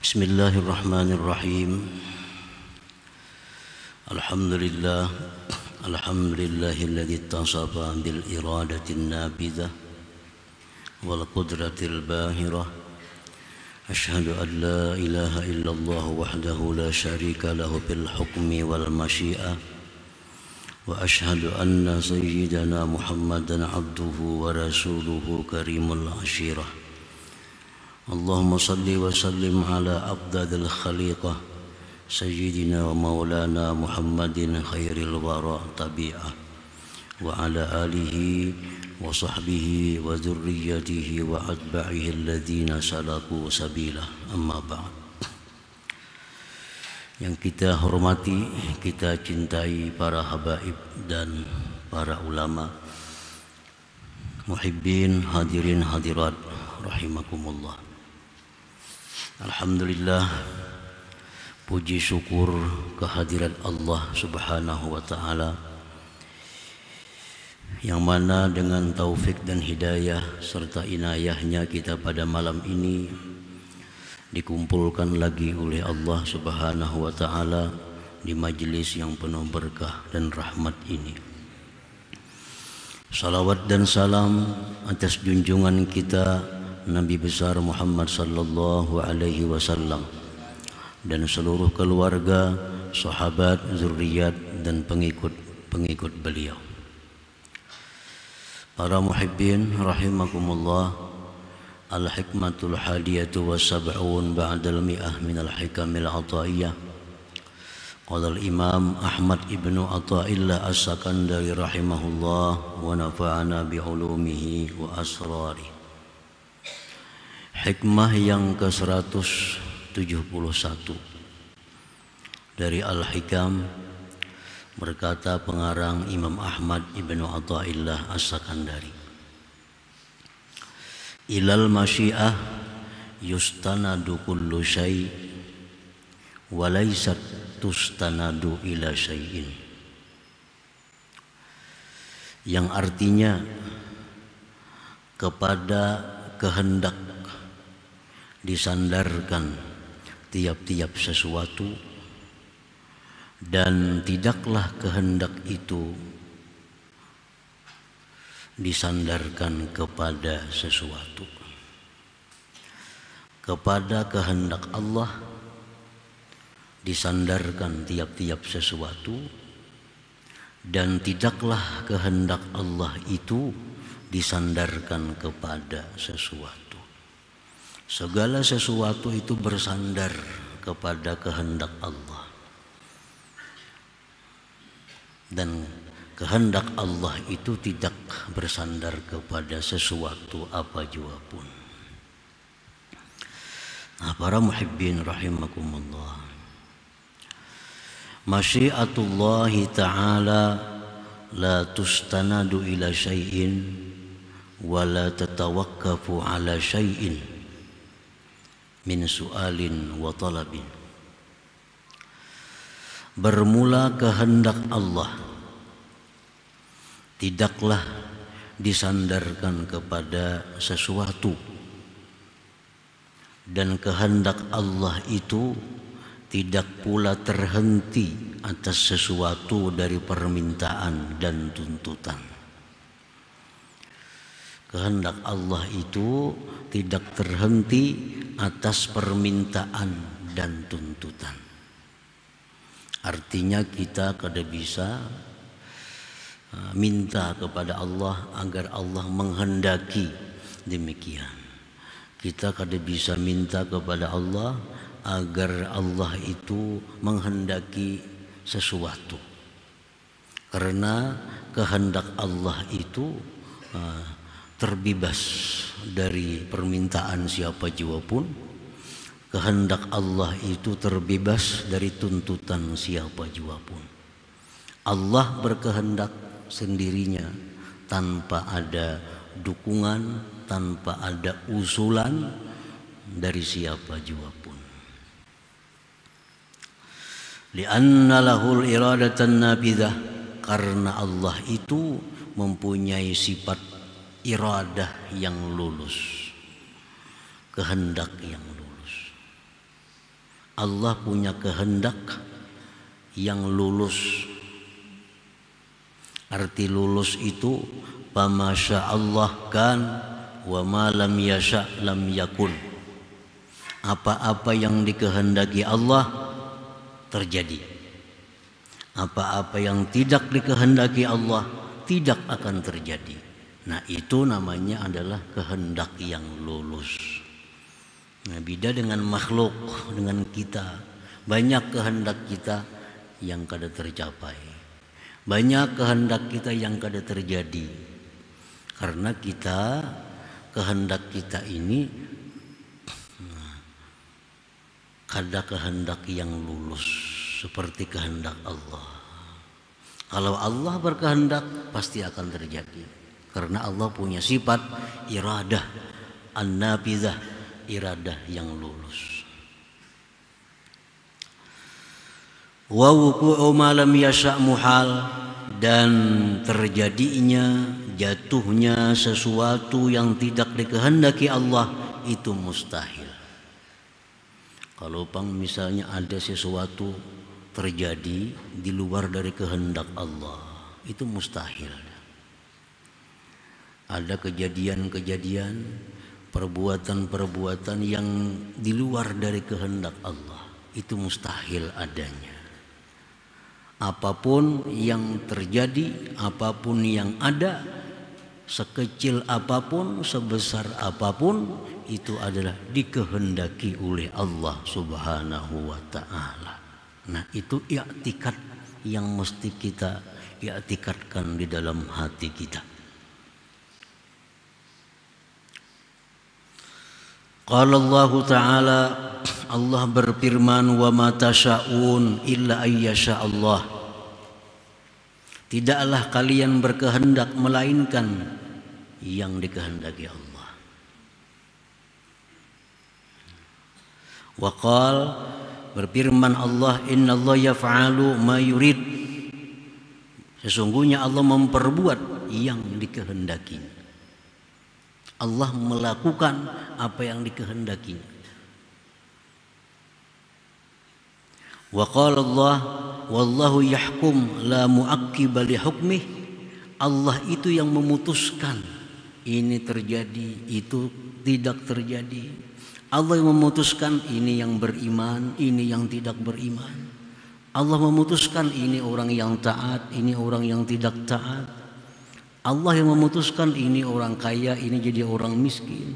Bismillahirrahmanirrahim. Alhamdulillah, alhamdulillahilladzi tasafa bil iradatin nabidzah wal qudratil bahirah. Asyhadu an la ilaha illallah wahdahu la syarika lahu bil hukmi wal masyiah. Wa asyhadu anna sayyidana Muhammadan abduhu wa rasuluhu karimul ashirah. Allahumma salli wa sallim ala afdalil khaliqah sayyidina wa maulana Muhammadin khairil wara tabi'ah wa ala alihi wa sahbihi wa dzurriyyatihi wa atba'ihi alladhina salaku sabilah, amma ba'd. Yang kita hormati, kita cintai para habaib dan para ulama, muhibbin, hadirin hadirat rahimakumullah. Alhamdulillah, puji syukur kehadirat Allah Subhanahu wa ta'ala, yang mana dengan taufik dan hidayah serta inayahnya kita pada malam ini dikumpulkan lagi oleh Allah Subhanahu wa ta'ala di majlis yang penuh berkah dan rahmat ini. Salawat dan salam atas junjungan kita Nabi besar Muhammad sallallahu alaihi wasallam dan seluruh keluarga, sahabat, zuriat dan pengikut beliau. Para muhibbin rahimakumullah, al-hikmatul hadiyatu wa sab'un ba'dal mi'ah minal hikamil ataiyah. Qala al-imam Ahmad ibnu Athaillah as-Sakandari rahimahullah wa nafa'ana bi'ulumihi wa asrari. Hikmah yang ke-171 dari Al-Hikam, berkata pengarang Imam Ahmad ibnu Athaillah as-Sakandari, ilal masyiah yustanadu kullu syai' wa laysat tustanadu ila syai'in, yang artinya kepada kehendak disandarkan tiap-tiap sesuatu, dan tidaklah kehendak itu disandarkan kepada sesuatu. Kepada kehendak Allah disandarkan tiap-tiap sesuatu, dan tidaklah kehendak Allah itu disandarkan kepada sesuatu. Segala sesuatu itu bersandar kepada kehendak Allah, dan kehendak Allah itu tidak bersandar kepada sesuatu apa jua pun. Nah, para muhibbin rahimakumullah, masyiatullahi ta'ala la tustanadu ila syai'in wa la tatawakkafu ala syai'in min su'alin wa talabin. Bermula kehendak Allah tidaklah disandarkan kepada sesuatu, dan kehendak Allah itu tidak pula terhenti atas sesuatu dari permintaan dan tuntutan. Kehendak Allah itu tidak terhenti atas permintaan dan tuntutan. Artinya kita kada bisa minta kepada Allah agar Allah menghendaki demikian. Kita kada bisa minta kepada Allah agar Allah itu menghendaki sesuatu, karena kehendak Allah itu terbebas dari permintaan siapa jua pun. Kehendak Allah itu terbebas dari tuntutan siapa jua pun. Allah berkehendak sendirinya tanpa ada dukungan, tanpa ada usulan dari siapa jua pun. Li'anna lahul iradatan nabidzah, karena Allah itu mempunyai sifat iradah yang lulus, kehendak yang lulus. Allah punya kehendak yang lulus. Arti lulus itu pamasya Allah kan wa ma lam yasha lam yakun. Apa-apa yang dikehendaki Allah terjadi. Apa-apa yang tidak dikehendaki Allah tidak akan terjadi. Nah, itu namanya adalah kehendak yang lulus. Nah, beda dengan makhluk, dengan kita. Banyak kehendak kita yang kada tercapai. Banyak kehendak kita yang kada terjadi. Karena kehendak kita ini kada kehendak yang lulus seperti kehendak Allah. Kalau Allah berkehendak pasti akan terjadi. Karena Allah punya sifat iradah an-nafizah, iradah yang lulus. Wa wuqu'u ma lam yasha' muhal, dan terjadinya, jatuhnya sesuatu yang tidak dikehendaki Allah itu mustahil. Kalau misalnya ada sesuatu terjadi di luar dari kehendak Allah, itu mustahil. Ada kejadian-kejadian, perbuatan-perbuatan yang di luar dari kehendak Allah, itu mustahil adanya. Apapun yang terjadi, apapun yang ada, sekecil apapun, sebesar apapun, itu adalah dikehendaki oleh Allah Subhanahu wa ta'ala. Nah, itu i'tikad yang mesti kita i'tikadkan di dalam hati kita. Qala Allah Ta'ala, Allah berfirman, wa ma tasyaun illa ayyasha Allah. Tidaklah kalian berkehendak melainkan yang dikehendaki Allah. Wa qala, berfirman Allah, innallaha yaf'alu ma yurid. Sesungguhnya Allah memperbuat yang dikehendaki. Allah melakukan apa yang dikehendakinya. Wa qala Allah, wallahu yahkum la mu'aqqiba li hukmih. Allah itu yang memutuskan ini terjadi, itu tidak terjadi. Allah yang memutuskan ini yang beriman, ini yang tidak beriman. Allah memutuskan ini orang yang taat, ini orang yang tidak taat. Allah yang memutuskan ini orang kaya, ini jadi orang miskin.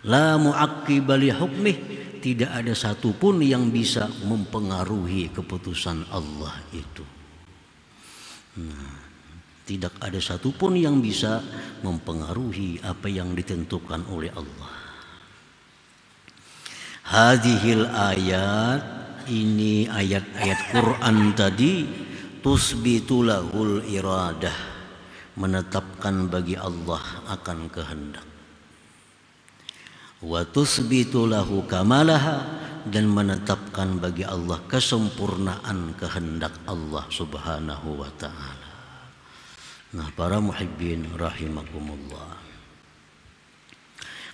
La mu'aqqiba li hukmih, tidak ada satupun yang bisa mempengaruhi keputusan Allah itu. Tidak ada satupun yang bisa mempengaruhi apa yang ditentukan oleh Allah. Hadhil ayat, ini ayat-ayat Quran tadi, tusbitu lahul iradah, menetapkan bagi Allah akan kehendak. Wa tusbitu lahu kamalaha, dan menetapkan bagi Allah kesempurnaan kehendak Allah Subhanahu wa ta'ala. Nah, para muhibbin rahimakumullah,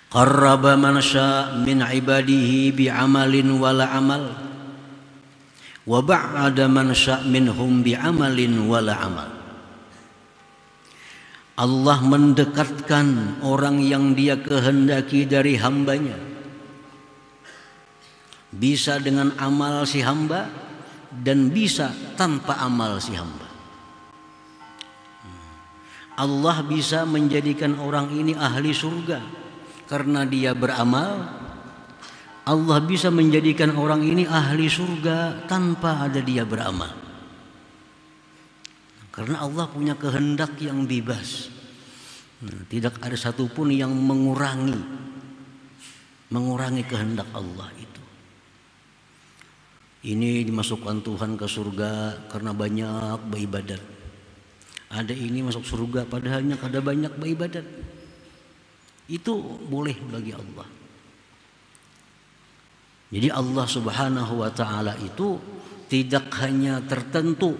qarraba man syaa min ibadihi bi'amalin wala amal, wa ba'ada man syaa minhum bi'amalin wala amal. Allah mendekatkan orang yang Dia kehendaki dari hambanya. Bisa dengan amal si hamba dan bisa tanpa amal si hamba. Allah bisa menjadikan orang ini ahli surga karena dia beramal. Allah bisa menjadikan orang ini ahli surga tanpa ada dia beramal. Karena Allah punya kehendak yang bebas. Tidak ada satupun yang mengurangi kehendak Allah itu. Ini dimasukkan Tuhan ke surga karena banyak beribadat. Ada ini masuk surga padahalnya kada banyak beribadat. Itu boleh bagi Allah. Jadi Allah Subhanahu wa ta'ala itu tidak hanya tertentu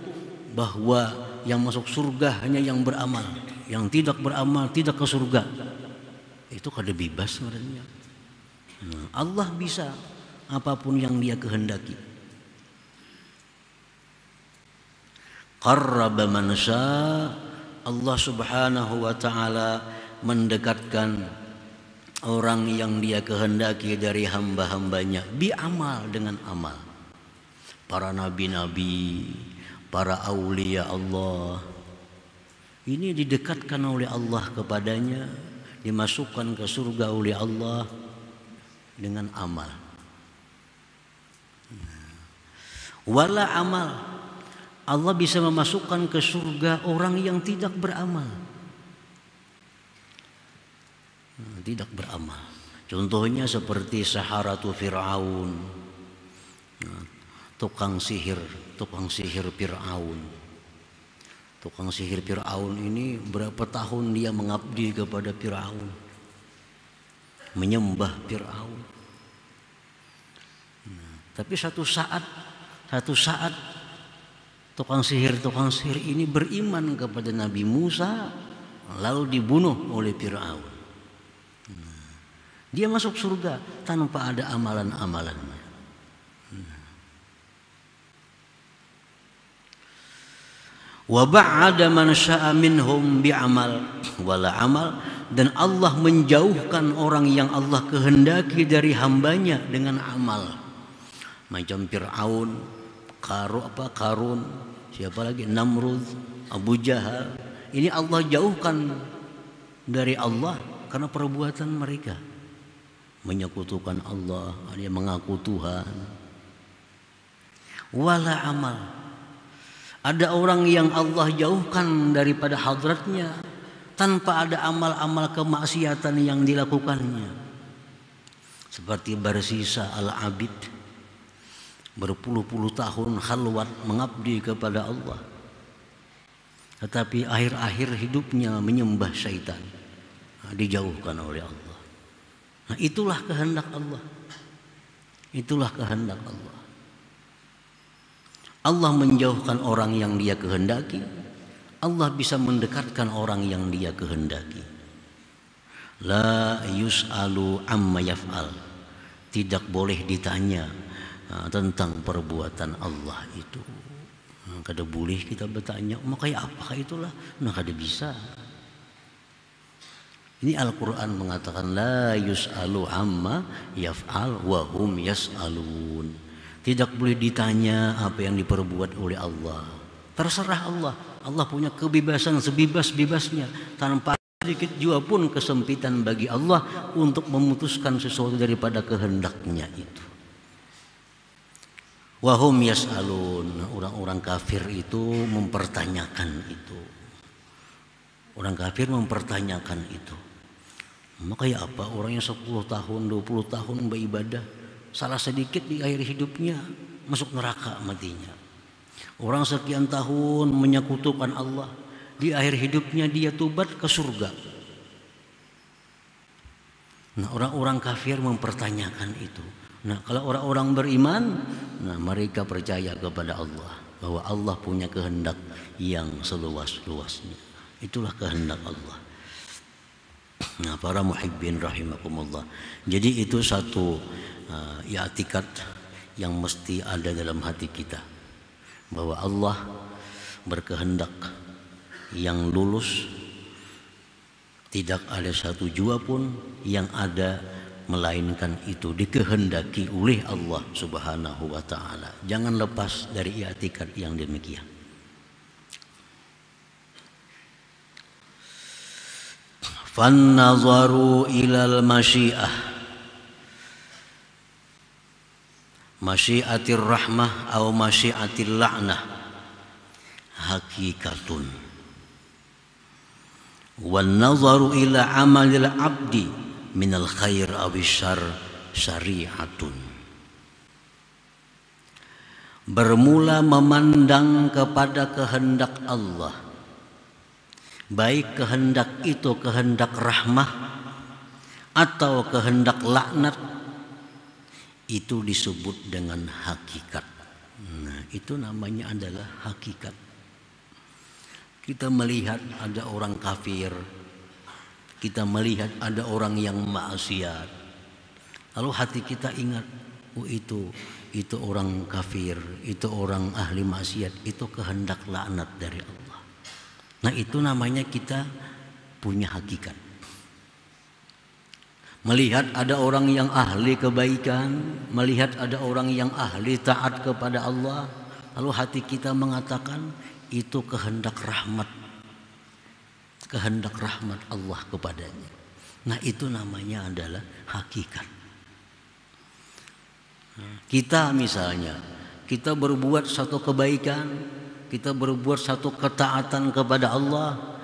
bahwa yang masuk surga hanya yang beramal, yang tidak beramal tidak ke surga. Itu kada bebas sebenarnya. Allah bisa apapun yang Dia kehendaki. Qarraba man syaa, Allah Subhanahu wa taala mendekatkan orang yang Dia kehendaki dari hamba-hambanya biamal, dengan amal. Para nabi-nabi, para aulia Allah, ini didekatkan oleh Allah kepadanya, dimasukkan ke surga oleh Allah dengan amal. Wala amal, Allah bisa memasukkan ke surga orang yang tidak beramal. Tidak beramal. Contohnya seperti Saharatu Fir'aun, tukang sihir Fir'aun. Tukang sihir Fir'aun ini berapa tahun dia mengabdi kepada Fir'aun, menyembah Fir'aun. Tapi satu saat tukang sihir ini beriman kepada Nabi Musa, lalu dibunuh oleh Fir'aun. Dia masuk surga tanpa ada amalan-amalannya. Wa ba'ada man syaa minhum bi'amal wala amal, dan Allah menjauhkan orang yang Allah kehendaki dari hambanya dengan amal. Macam Fir'aun, Qarun, siapa lagi, Namrud, Abu Jahal. Ini Allah jauhkan dari Allah karena perbuatan mereka, menyekutukan Allah, dia mengaku Tuhan. Wala amal, ada orang yang Allah jauhkan daripada hadratnya tanpa ada amal-amal kemaksiatan yang dilakukannya. Seperti Barsisa al-Abid, berpuluh-puluh tahun khalwat mengabdi kepada Allah, tetapi akhir-akhir hidupnya menyembah syaitan, dijauhkan oleh Allah. Nah, itulah kehendak Allah. Itulah kehendak Allah. Allah menjauhkan orang yang Dia kehendaki, Allah bisa mendekatkan orang yang Dia kehendaki. La yus'alu amma yaf'al, tidak boleh ditanya tentang perbuatan Allah itu. Kada boleh kita bertanya, makanya apakah itulah? Nah, kada bisa. Ini Al-Quran mengatakan la yus'alu amma yaf'al wa hum yas'alun. Tidak boleh ditanya apa yang diperbuat oleh Allah. Terserah Allah. Allah punya kebebasan sebebas-bebasnya, tanpa sedikit juga pun kesempitan bagi Allah untuk memutuskan sesuatu daripada kehendaknya itu. Wa hum yas'alun. Orang-orang kafir itu mempertanyakan itu. Orang kafir mempertanyakan itu. Makanya apa? Orang yang 10 tahun, 20 tahun beribadah, salah sedikit di akhir hidupnya masuk neraka matinya. Orang sekian tahun menyekutukan Allah, di akhir hidupnya dia tobat ke surga. Nah, orang-orang kafir mempertanyakan itu. Nah, kalau orang-orang beriman, nah mereka percaya kepada Allah, bahwa Allah punya kehendak yang seluas-luasnya. Itulah kehendak Allah. Nah, para muhibbin rahimakumullah. Jadi itu satu i'tikad yang mesti ada dalam hati kita, bahwa Allah berkehendak yang lulus, tidak ada satu jua pun yang ada melainkan itu dikehendaki oleh Allah Subhanahu wa taala. Jangan lepas dari i'tikad yang demikian. Fan-nazaru ilal masyiah, masyiatir rahmah atau masyiatil la'nah, hakikatun. Wan-nazaru ila amalil abdi minal khair awisyar syari'atun. Bermula memandang kepada kehendak Allah, baik kehendak itu kehendak rahmah atau kehendak laknat, itu disebut dengan hakikat. Nah, itu namanya adalah hakikat. Kita melihat ada orang kafir, kita melihat ada orang yang maksiat, lalu hati kita ingat, oh itu orang kafir, itu orang ahli maksiat, itu kehendak laknat dari Allah. Nah itu namanya kita punya hakikat. Melihat ada orang yang ahli kebaikan, melihat ada orang yang ahli taat kepada Allah, lalu hati kita mengatakan itu kehendak rahmat Allah kepadanya. Nah itu namanya adalah hakikat. Kita misalnya, kita berbuat satu kebaikan, kita berbuat satu ketaatan kepada Allah,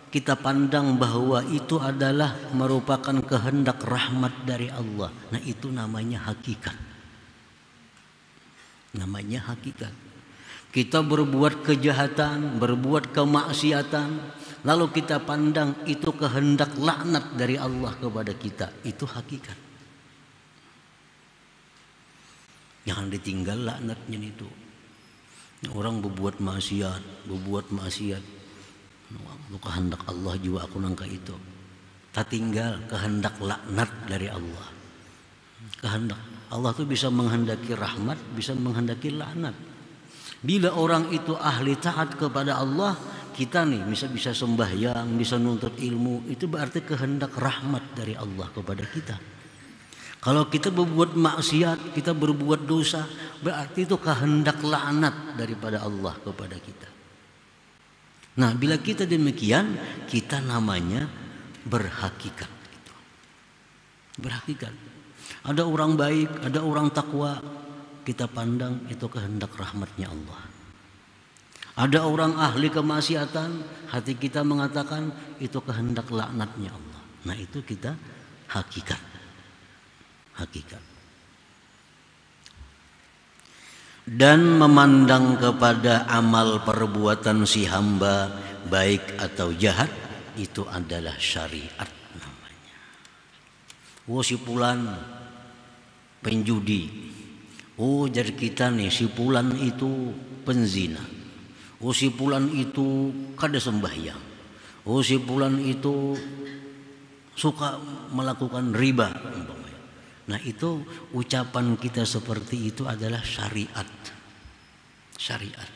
kita pandang bahwa itu adalah merupakan kehendak rahmat dari Allah. Nah itu namanya hakikat. Namanya hakikat. Kita berbuat kejahatan, berbuat kemaksiatan, lalu kita pandang itu kehendak laknat dari Allah kepada kita. Itu hakikat. Jangan ditinggal laknatnya itu. Orang berbuat maksiat, lu kehendak Allah juga aku nangka itu. Tak tinggal kehendak laknat dari Allah. Kehendak Allah tuh bisa menghendaki rahmat, bisa menghendaki laknat. Bila orang itu ahli taat kepada Allah, kita nih bisa sembahyang, bisa nuntut ilmu, itu berarti kehendak rahmat dari Allah kepada kita. Kalau kita berbuat maksiat, kita berbuat dosa, berarti itu kehendak laknat daripada Allah kepada kita. Nah, bila kita demikian, kita namanya berhakikat. Berhakikat. Ada orang baik, ada orang takwa, kita pandang itu kehendak rahmatnya Allah. Ada orang ahli kemaksiatan, hati kita mengatakan itu kehendak laknatnya Allah. Nah, itu kita hakikat. Hakikat. Dan memandang kepada amal perbuatan si hamba baik atau jahat itu adalah syariat namanya. Oh si fulan penjudi, oh jadi kita nih si fulan itu penzina, oh si fulan itu kada sembahyang, oh si fulan itu suka melakukan riba. Nah itu ucapan kita seperti itu adalah syariat. Syariat.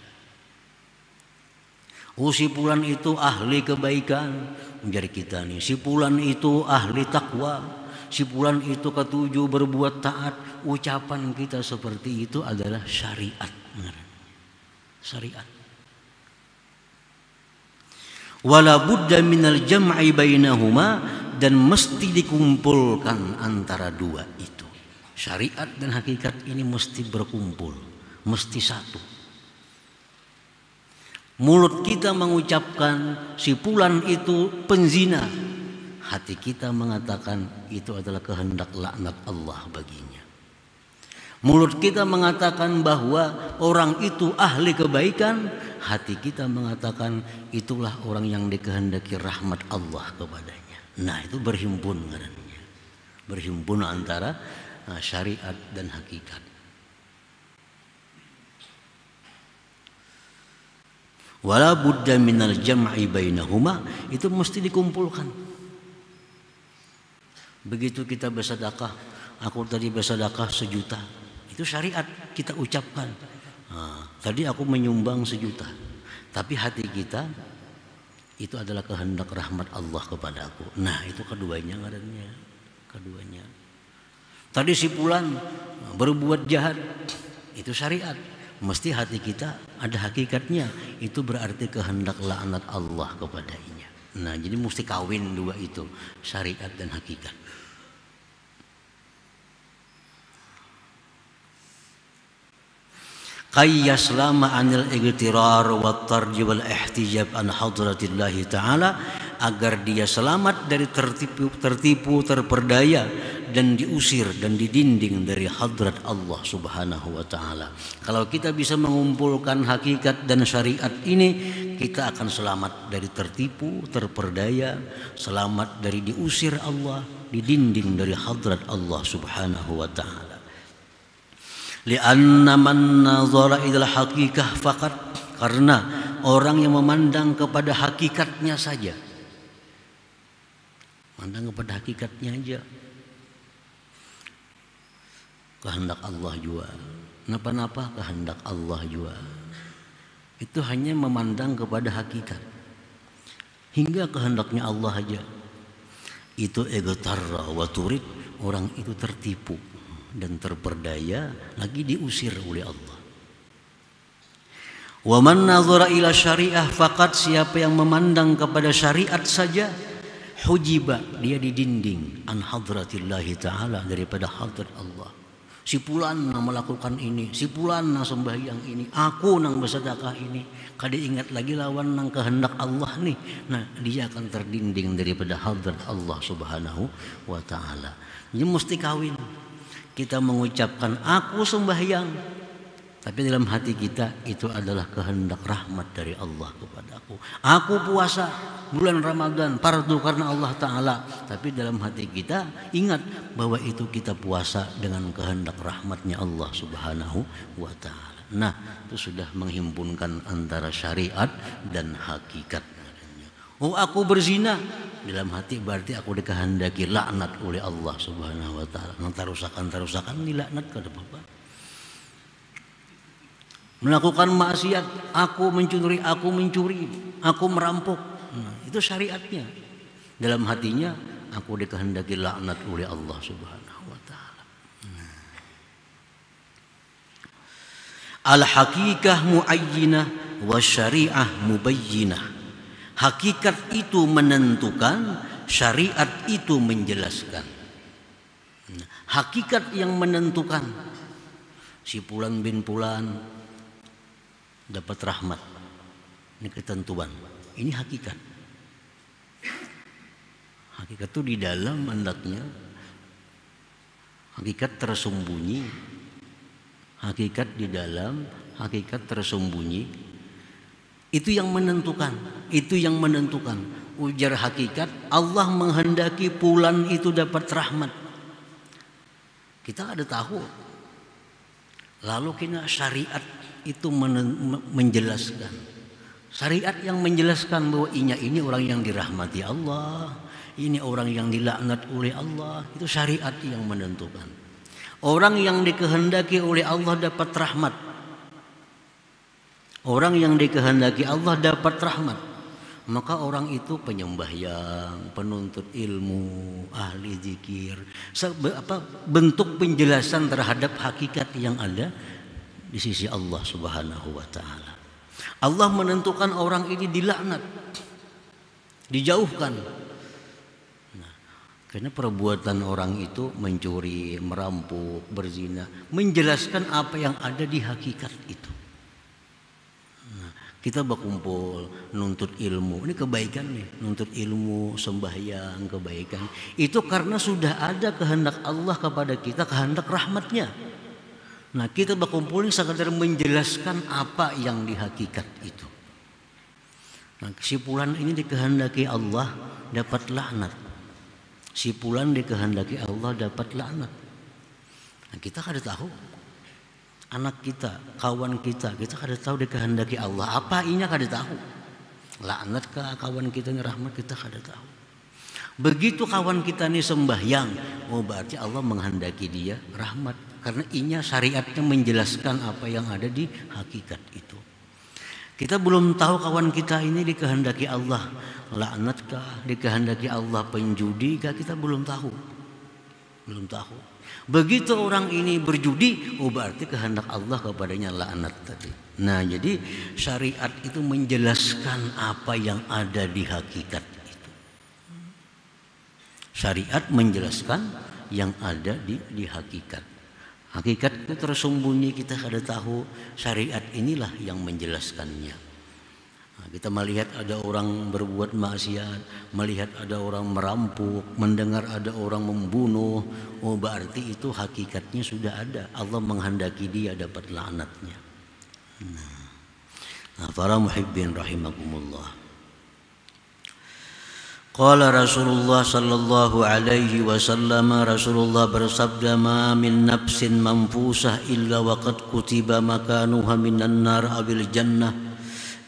Oh si fulan itu ahli kebaikan, menjadi kita nih. Si fulan itu ahli takwa, si fulan itu ketujuh berbuat taat. Ucapan kita seperti itu adalah syariat. Syariat. Wala budda minal jam'i bainahuma, dan mesti dikumpulkan antara dua itu. Syariat dan hakikat ini mesti berkumpul, mesti satu. Mulut kita mengucapkan si fulan itu penzina, hati kita mengatakan itu adalah kehendak laknat Allah baginya. Mulut kita mengatakan bahwa orang itu ahli kebaikan, hati kita mengatakan itulah orang yang dikehendaki rahmat Allah kepadanya. Nah itu berhimpun ngarannya. Berhimpun antara syariat dan hakikat. Wala budda minal jam'i bainahuma, itu mesti dikumpulkan. Begitu kita bersedekah, aku tadi bersedekah 1 juta, itu syariat kita ucapkan. Tadi aku menyumbang 1 juta, tapi hati kita itu adalah kehendak rahmat Allah kepada aku. Nah itu keduanya ngarannya. Keduanya. Tadi si fulan berbuat jahat, itu syariat. Mesti hati kita ada hakikatnya. Itu berarti kehendak laknat Allah kepadanya. Nah jadi mesti kawin dua itu, syariat dan hakikat. Qayyaslama anil igtirar wa tarji wal ihtijab an hadratillahi ta'ala, agar dia selamat dari tertipu, terperdaya dan diusir dan didinding dari hadrat Allah subhanahu wa ta'ala. Kalau kita bisa mengumpulkan hakikat dan syariat ini, kita akan selamat dari tertipu, terperdaya, selamat dari diusir Allah, didinding dari hadrat Allah subhanahu wa ta'ala. Lianna man nazara ilal hakikah faqat, karena orang yang memandang kepada hakikatnya saja, mandang kepada hakikatnya aja. kehendak Allah jua. Napa-napa kehendak Allah jua. Itu hanya memandang kepada hakikat. Hingga kehendaknya Allah aja. Itu egotarra wa turid, orang itu tertipu dan terperdaya lagi diusir oleh Allah. Wa man nazara ila syariah faqat, siapa yang memandang kepada syariat saja, hujiba, dia didinding an hadratillahi ta'ala, daripada hadrat Allah. Si fulan nang melakukan ini, si fulan nang sembahyang ini, aku nang bersedekah ini, kada ingat lagi lawan nang kehendak Allah nih. Nah, dia akan terdinding daripada hadrat Allah Subhanahu wa taala. Jadi mesti kawin. Kita mengucapkan aku sembahyang, tapi dalam hati kita itu adalah kehendak rahmat dari Allah kepadaku. Aku puasa bulan Ramadan fardu karena Allah Ta'ala, tapi dalam hati kita ingat bahwa itu kita puasa dengan kehendak rahmatnya Allah Subhanahu wa Ta'ala. Nah, itu sudah menghimpunkan antara syariat dan hakikat. Oh, aku berzina, dalam hati berarti aku dikehendaki laknat oleh Allah Subhanahu wa Ta'ala. Nang tarusakan dilaknat kada apa-apa. Melakukan maksiat, aku mencuri, aku merampok. Nah, itu syariatnya. Dalam hatinya aku dikehendaki laknat oleh Allah Subhanahu wa taala. Al-haqiqah muayyinah wa syariah mubayyinah. Hakikat itu menentukan, syariat itu menjelaskan. Hakikat yang menentukan, si Fulan bin Fulan dapat rahmat, ini ketentuan, ini hakikat. Hakikat itu di dalam hendaknya, hakikat tersembunyi, hakikat di dalam, hakikat tersembunyi. Itu yang menentukan, itu yang menentukan. Ujar hakikat, Allah menghendaki fulan itu dapat rahmat. Kita ada tahu. Lalu kena syariat itu menjelaskan. Syariat yang menjelaskan bahwa ini orang yang dirahmati Allah, ini orang yang dilaknat oleh Allah. Itu syariat yang menentukan. Orang yang dikehendaki oleh Allah dapat rahmat. Orang yang dikehendaki Allah dapat rahmat. Maka orang itu penyembahyang, penuntut ilmu, ahli zikir, bentuk penjelasan terhadap hakikat yang ada di sisi Allah Subhanahu wa taala. Allah menentukan orang ini dilaknat, dijauhkan. Nah, karena perbuatan orang itu mencuri, merampok, berzina, menjelaskan apa yang ada di hakikat itu. Nah, kita berkumpul nuntut ilmu, ini kebaikan nih, nuntut ilmu, sembahyang, kebaikan. Itu karena sudah ada kehendak Allah kepada kita, kehendak rahmatnya. Nah, kita berkumpul ini sekadar menjelaskan apa yang di hakikat itu. Nah, si fulan ini dikehendaki Allah dapat laknat. Si fulan dikehendaki Allah dapat laknat. Nah, kita kada tahu. Anak kita, kawan kita kada tahu dikehendaki Allah. Apa inya kada tahu. Laknat ke kawan kita ini rahmat kita kada tahu. Begitu kawan kita ini sembahyang, oh berarti Allah menghendaki dia rahmat. Karena inya syariatnya menjelaskan apa yang ada di hakikat itu. Kita belum tahu kawan kita ini dikehendaki Allah laknatkah, dikehendaki Allah penjudi kah, kita belum tahu. Belum tahu. Begitu orang ini berjudi, oh berarti kehendak Allah kepadanya laknat tadi. Nah, jadi syariat itu menjelaskan apa yang ada di hakikat itu. Syariat menjelaskan yang ada di hakikat. Hakikat itu tersembunyi, kita kada tahu. Syariat inilah yang menjelaskannya. Nah, kita melihat ada orang berbuat maksiat, melihat ada orang merampok, mendengar ada orang membunuh. Oh berarti itu hakikatnya sudah ada. Allah menghendaki dia dapat laknatnya. Nah, para muhibbin rahimakumullah. Qala Rasulullah sallallahu alaihi wasallam, Rasulullah bersabda, ma min nafsin manfusah illa waqad kutiba makanuha minan nar awil jannah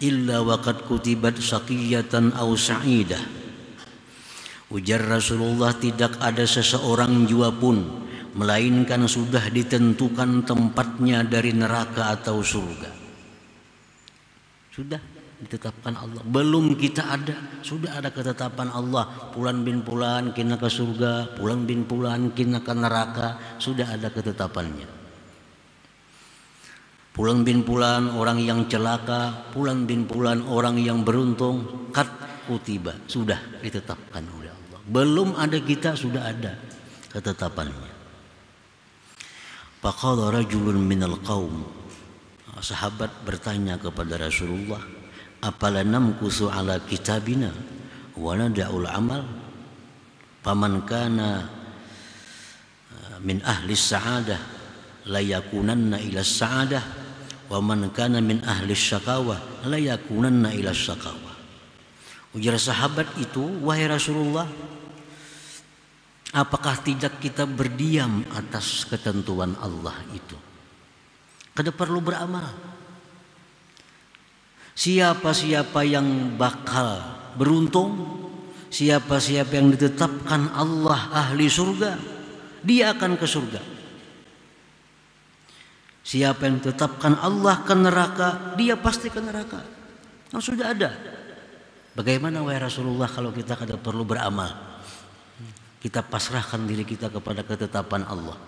illa waqad kutibat saqiyatan aw sa'idah. Ujar Rasulullah, tidak ada seseorang jua pun melainkan sudah ditentukan tempatnya dari neraka atau surga. Sudah ditetapkan Allah. Belum kita ada, sudah ada ketetapan Allah. Fulan bin fulan kena ke surga, fulan bin fulan kena ke neraka, sudah ada ketetapannya. Fulan bin fulan orang yang celaka, fulan bin fulan orang yang beruntung, kat kutiba, sudah ditetapkan oleh Allah. Belum ada kita, sudah ada ketetapannya. Faqala rajulun minal qaum, sahabat bertanya kepada Rasulullah, apala namkusu ala kitabina wa nada'ul amal, faman kana min ahli sa'adah la yakunanna ila sa'adah wa man kana min ahli syakawa la yakunanna ila syakawa. Ujar sahabat itu, wahai Rasulullah, apakah tidak kita berdiam atas ketentuan Allah itu? Kada perlu beramal. Siapa-siapa yang bakal beruntung, siapa-siapa yang ditetapkan Allah ahli surga, dia akan ke surga. Siapa yang ditetapkan Allah ke neraka, dia pasti ke neraka. Nah, sudah ada. Bagaimana wahai Rasulullah kalau kita kada perlu beramal? Kita pasrahkan diri kita kepada ketetapan Allah.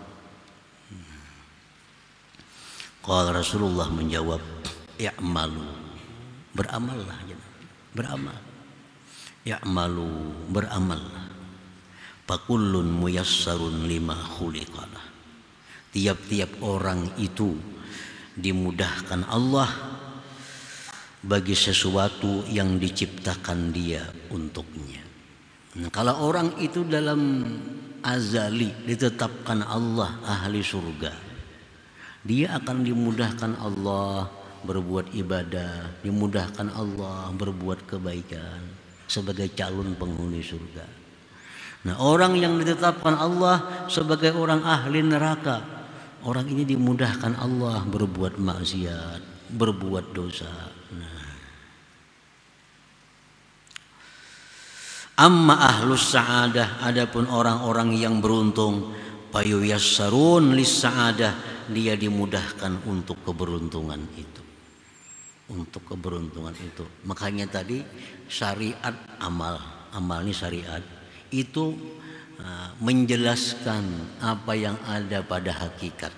Qala Rasulullah menjawab, i'malu, beramallah, beramal. I'malu, beramallah. Fakullun muyassarun lima khuliqalah. Tiap-tiap orang itu dimudahkan Allah bagi sesuatu yang diciptakan dia untuknya. Nah, kalau orang itu dalam azali ditetapkan Allah ahli surga, dia akan dimudahkan Allah berbuat ibadah, dimudahkan Allah berbuat kebaikan sebagai calon penghuni surga. Nah, orang yang ditetapkan Allah sebagai orang ahli neraka, orang ini dimudahkan Allah berbuat maksiat, berbuat dosa. Nah, amma ahlus sa'adah, adapun orang-orang yang beruntung, fayuyassarun lis sa'adah, dia dimudahkan untuk keberuntungan itu. Untuk keberuntungan itu. Makanya tadi syariat amal ini syariat itu menjelaskan apa yang ada pada hakikat.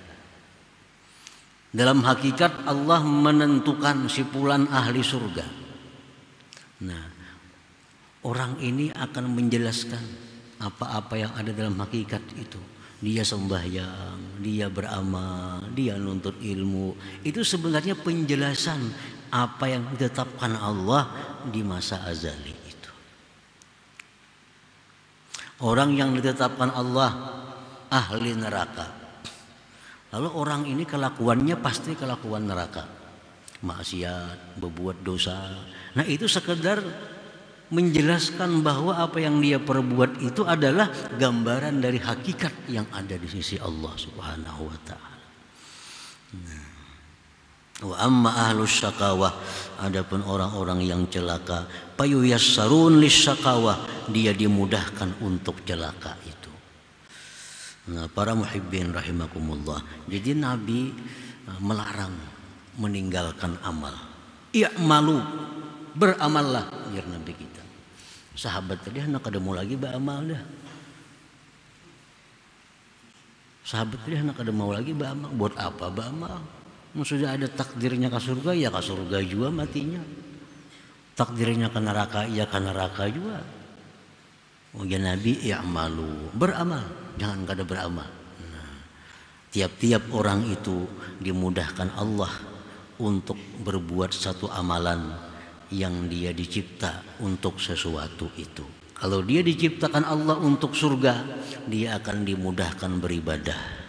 Dalam hakikat Allah menentukan si fulan ahli surga. Nah, orang ini akan menjelaskan apa-apa yang ada dalam hakikat itu. Dia sembahyang, dia beramal, dia nuntut ilmu. Itu sebenarnya penjelasan apa yang ditetapkan Allah di masa azali itu. Orang yang ditetapkan Allah ahli neraka. Lalu orang ini kelakuannya pasti kelakuan neraka. Maksiat, berbuat dosa. Nah, itu sekedar menjelaskan bahwa apa yang dia perbuat itu adalah gambaran dari hakikat yang ada di sisi Allah Subhanahu wa taala. Wa amma ahlus syaqawah, adapun orang-orang yang celaka, payuyassarun lisyaqawah, dia dimudahkan untuk celaka itu. Nah, para muhibbin rahimakumullah. Jadi Nabi melarang meninggalkan amal. I'malu, beramallah, biar Nabi kita. Sahabat tadi hendak kada mau lagi beramal dah. Sahabat tadi hendak kada mau lagi beramal. Buat apa beramal? Sudah ada takdirnya ke surga, ya ke surga juga matinya. Takdirnya ke neraka, ya ke neraka juga. Ujian Nabi, i'malu, beramal, jangan kada beramal. Nah, tiap-tiap orang itu dimudahkan Allah untuk berbuat satu amalan yang dia dicipta untuk sesuatu itu. Kalau dia diciptakan Allah untuk surga, dia akan dimudahkan beribadah.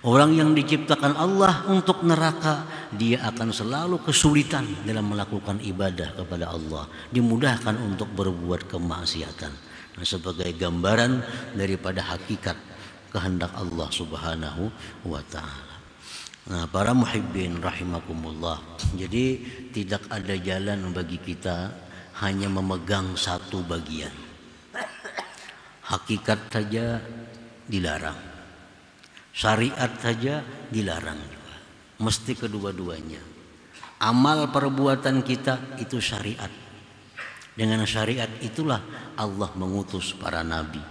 Orang yang diciptakan Allah untuk neraka, dia akan selalu kesulitan dalam melakukan ibadah kepada Allah, dimudahkan untuk berbuat kemaksiatan. Nah, sebagai gambaran daripada hakikat kehendak Allah Subhanahu wa taala. Nah, para muhibbin rahimakumullah. Jadi tidak ada jalan bagi kita hanya memegang satu bagian. Hakikat saja dilarang. Syariat saja dilarang juga. Mesti kedua-duanya. Amal perbuatan kita itu syariat. Dengan syariat itulah Allah mengutus para nabi.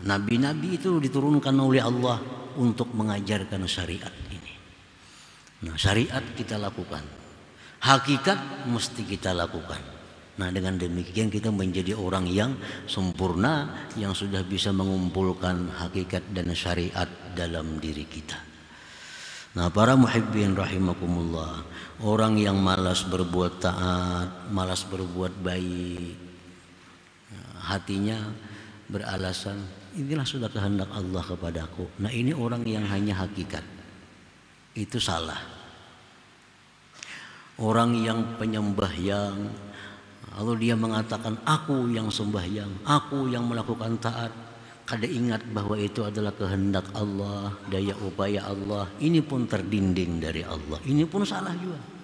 Nabi-nabi itu diturunkan oleh Allah untuk mengajarkan syariat ini. Nah, syariat kita lakukan. Hakikat mesti kita lakukan. Nah, dengan demikian kita menjadi orang yang sempurna, yang sudah bisa mengumpulkan hakikat dan syariat dalam diri kita. Nah, para muhibbin rahimakumullah, orang yang malas berbuat taat, malas berbuat baik, hatinya beralasan, inilah sudah kehendak Allah kepadaku. Nah, ini orang yang hanya hakikat. Itu salah. Orang yang penyembahyang, lalu dia mengatakan aku yang sembahyang, aku yang melakukan taat, kada ingat bahwa itu adalah kehendak Allah, daya upaya Allah. Ini pun terdinding dari Allah. Ini pun salah juga.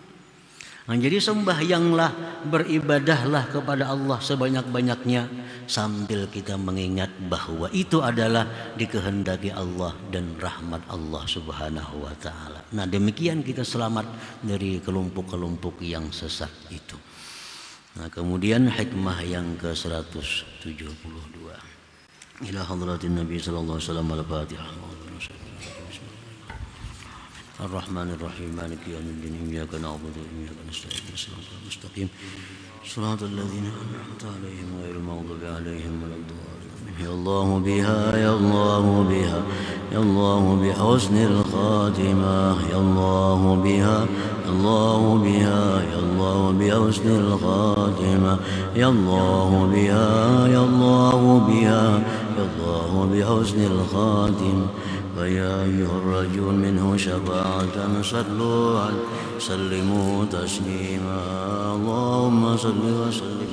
Nah, jadi sembahyanglah, beribadahlah kepada Allah sebanyak-banyaknya sambil kita mengingat bahwa itu adalah dikehendaki Allah dan rahmat Allah Subhanahu wa taala. Nah, demikian kita selamat dari kelompok-kelompok yang sesat itu. Nah, kemudian hikmah yang ke-172. Ila hadratin Nabi sallallahu alaihi wasallam al-Fatihah. Ar-Rahmanir Rahim Maliki yaumiddin iyyaka na'budu wa iyyaka nasta'in ihdinas mustaqim shiratal ladzina an'amta 'alaihim ghairil maghdubi 'alaihim waladdallin. Ya Allah biha ya Allah biha ya Allah bi husnil khatimah ya Allah biha Allah biha ya Allah bi husnil khatimah ya Allah biha ya Allah biha ya Allah bi husnil khatimah. ويا أيها الرجل منه شفاعة صلوا عليه سلموا تسليما اللهم صل وسلم